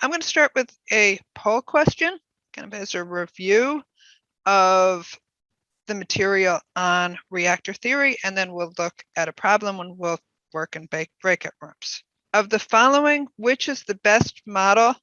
I'm going to start with a poll question, kind of as a review of the material on reactor theory, and then we'll look at a problem and we'll work in breakout rooms. Of the following, which is the best model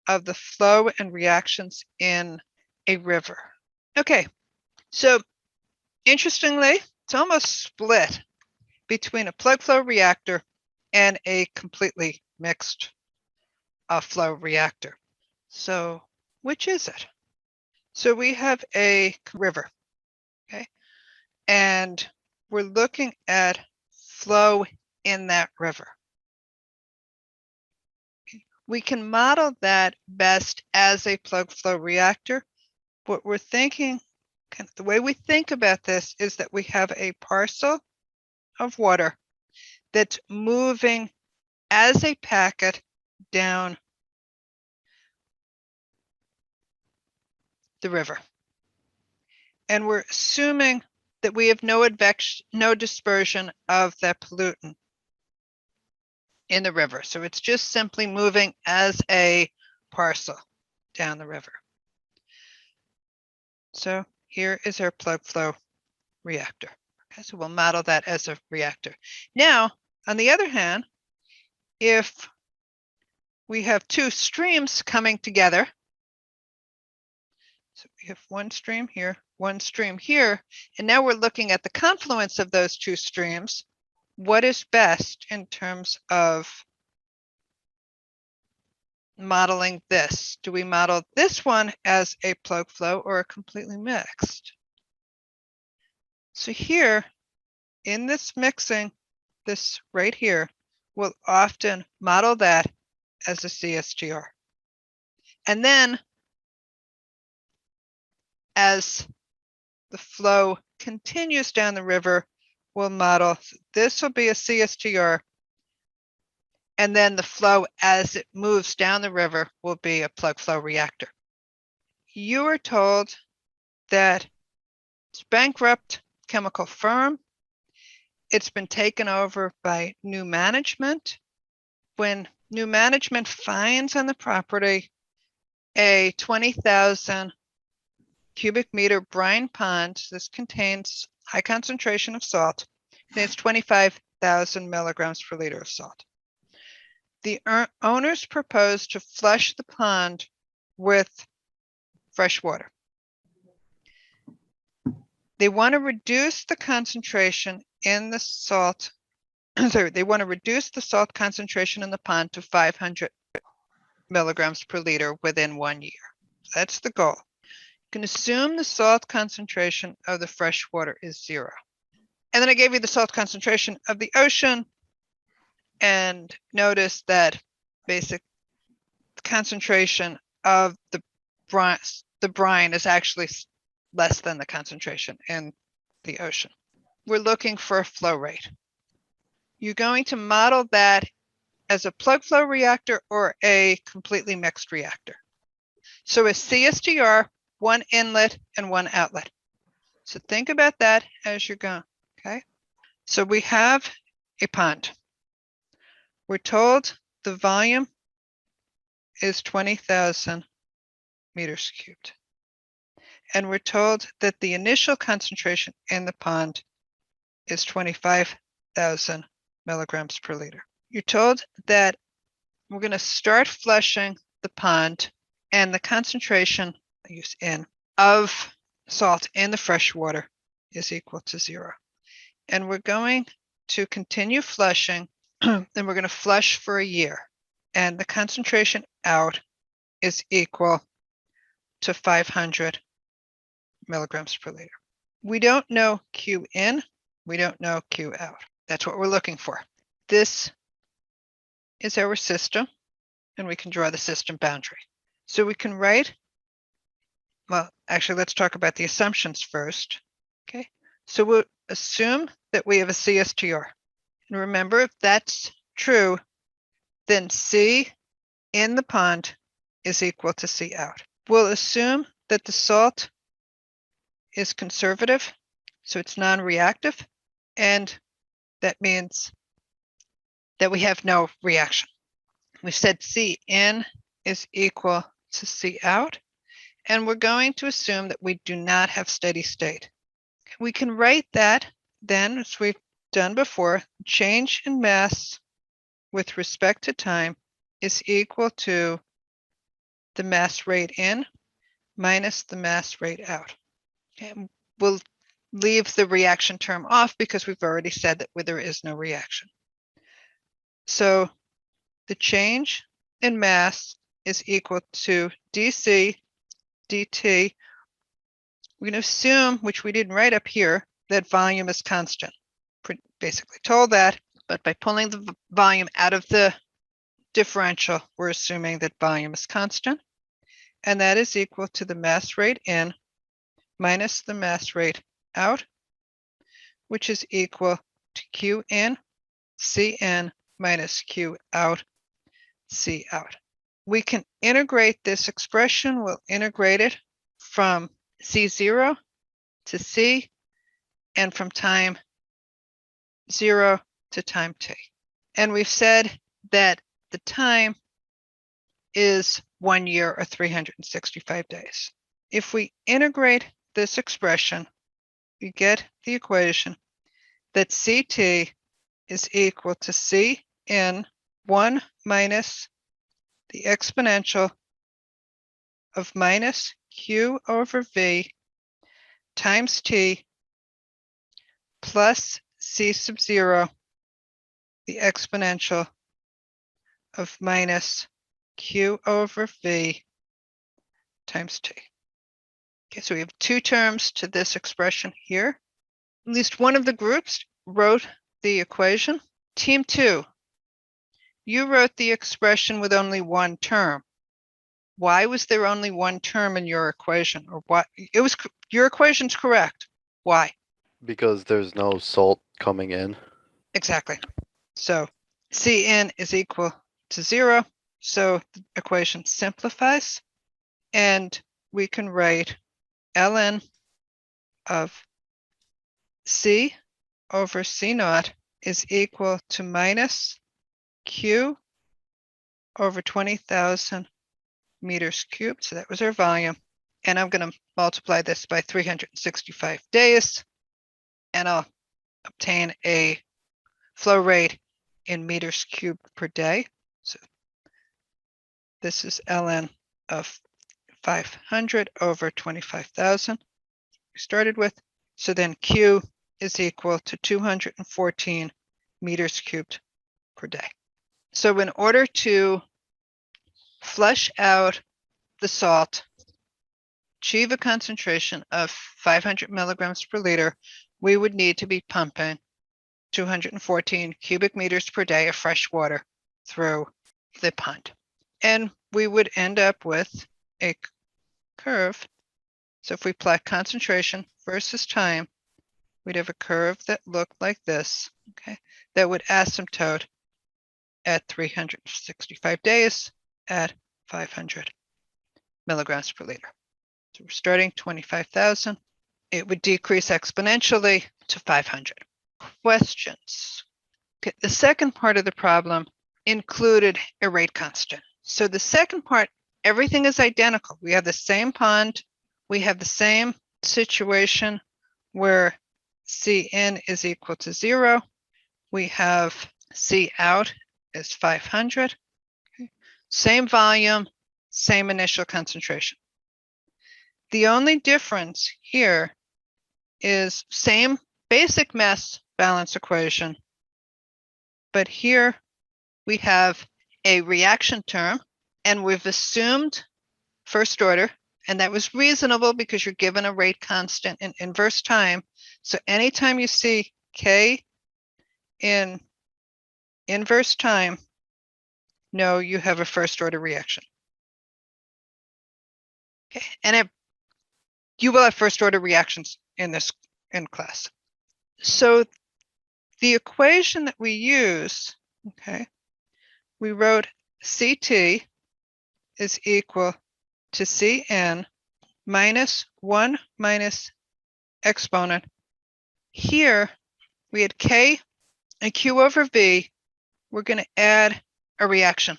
of the flow and reactions in a river? Okay, so interestingly, it's almost split between a plug flow reactor and a completely mixed flow reactor. So which is it? So we have a river, okay? And we're looking at flow in that river. We can model that best as a plug flow reactor. What we're thinking, kind of the way we think about this is that we have a parcel of water that's moving as a packet down the river. And we're assuming that we have no dispersion of that pollutant in the river. So it's just simply moving as a parcel down the river. So here is our plug flow reactor. Okay, so we'll model that as a reactor. Now, on the other hand, if we have two streams coming together, so we have one stream here, one stream here, and now we're looking at the confluence of those two streams. What is best in terms of modeling this? Do we model this one as a plug flow or a completely mixed? So here, in this mixing, this right here, we'll often model that as a CSTR. And then as the flow continues down the river, we'll model, this will be a CSTR, and then the flow as it moves down the river will be a plug flow reactor. You are told that it's bankrupt chemical firm. It's been taken over by new management. When new management finds on the property a 20,000 cubic meter brine pond, this contains high concentration of salt, contains 25,000 milligrams per liter of salt. The owners propose to flush the pond with fresh water. They want to reduce the concentration in the salt. Sorry, they want to reduce the salt concentration in the pond to 500 milligrams per liter within 1 year. That's the goal. You can assume the salt concentration of the fresh water is 0. And then I gave you the salt concentration of the ocean, and notice that basic concentration of the brine is actually less than the concentration in the ocean. We're looking for a flow rate. You're going to model that as a plug flow reactor or a completely mixed reactor. So a CSTR, one inlet and one outlet. So think about that as you're going, okay? So we have a pond. We're told the volume is 20,000 meters cubed. And we're told that the initial concentration in the pond is 25,000 milligrams per liter. You're told that we're going to start flushing the pond, and the concentration of salt in the fresh water is equal to 0. And we're going to continue flushing, and we're going to flush for a year. And the concentration out is equal to 500 milligrams per liter. We don't know Q in, we don't know Q out. That's what we're looking for. This is our system, and we can draw the system boundary. So we can write, well, actually, let's talk about the assumptions first. Okay, so we'll assume that we have a CSTR. And remember, if that's true, then C in the pond is equal to C out. We'll assume that the salt is conservative, so it's non-reactive, and that means that we have no reaction. We said C in is equal to C out. And we're going to assume that we do not have steady state. We can write that then, as we've done before, change in mass with respect to time is equal to the mass rate in minus the mass rate out. And we'll leave the reaction term off because we've already said that there is no reaction. So the change in mass is equal to dc dt. We're going to assume, which we didn't write up here, that volume is constant. Basically told that, but by pulling the volume out of the differential, we're assuming that volume is constant. And that is equal to the mass rate in minus the mass rate out, which is equal to Q in Cn minus Q out C out. We can integrate this expression. We'll integrate it from C0 to C and from time 0 to time t. And we've said that the time is 1 year or 365 days. If we integrate this expression, we get the equation that Ct is equal to C in 1 minus the exponential of minus Q over V times T plus C sub 0, the exponential of minus Q over V times T. Okay, so we have two terms to this expression here. At least one of the groups wrote the equation. Team 2, you wrote the expression with only one term. Why was there only one term in your equation? Or what? It was, your equation's correct. Why? Because there's no salt coming in. Exactly. So Cn is equal to 0. So the equation simplifies, and we can write ln of C over C naught is equal to minus Q over 20,000 meters cubed. So that was our volume. And I'm going to multiply this by 365 days, and I'll obtain a flow rate in meters cubed per day. So this is ln of 500 over 25,000 we started with. So then Q is equal to 214 meters cubed per day. So in order to flush out the salt, achieve a concentration of 500 milligrams per liter, we would need to be pumping 214 cubic meters per day of fresh water through the pond. And we would end up with a curve. So if we plot concentration versus time, we'd have a curve that looked like this, okay, that would asymptote at 365 days at 500 milligrams per liter. So we're starting 25,000. It would decrease exponentially to 500. Questions? Okay, the second part of the problem included a rate constant. So the second part, everything is identical. We have the same pond. We have the same situation where Cn is equal to 0. We have C out is 500. Okay. Same volume, same initial concentration. The only difference here is same basic mass balance equation, but here we have a reaction term, and we've assumed first order, and that was reasonable because you're given a rate constant in inverse time. So anytime you see K in inverse time, no, you have a first order reaction. Okay, and you will have first order reactions in class. So the equation that we use, okay, we wrote Ct is equal to Cn minus 1 minus exponent. Here we had K and Q over V. We're going to add a reaction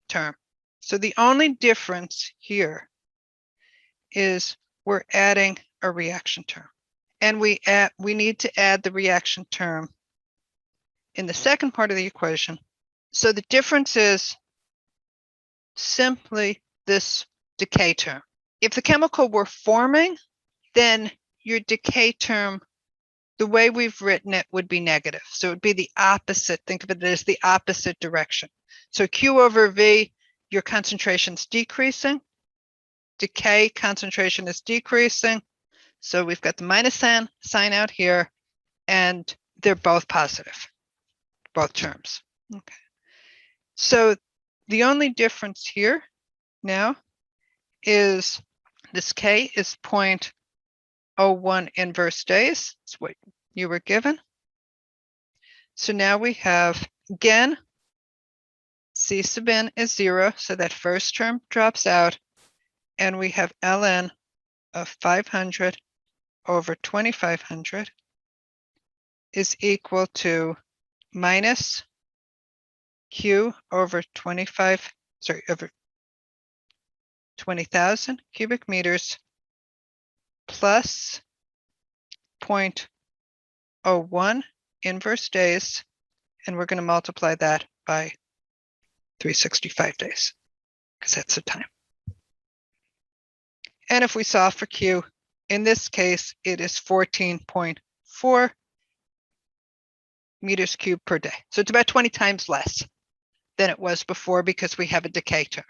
term. So the only difference here is we're adding a reaction term. And we need to add the reaction term in the second part of the equation. So the difference is simply this decay term. If the chemical were forming, then your decay term, the way we've written it, would be negative. So it would be the opposite. Think of it as the opposite direction. So Q over V, your concentration's decreasing. Decay concentration is decreasing. So we've got the minus sign out here, and they're both positive, both terms. Okay. So the only difference here now is this K is 0.01 inverse days. That's what you were given. So now we have, again, C sub n is 0, so that first term drops out, and we have ln of 500 over 2500 is equal to minus Q over 20,000 cubic meters plus 0.01 inverse days, and we're going to multiply that by 365 days, because that's the time. And if we solve for Q, in this case, it is 14.4 meters cubed per day. So it's about 20 times less than it was before, because we have a decay term.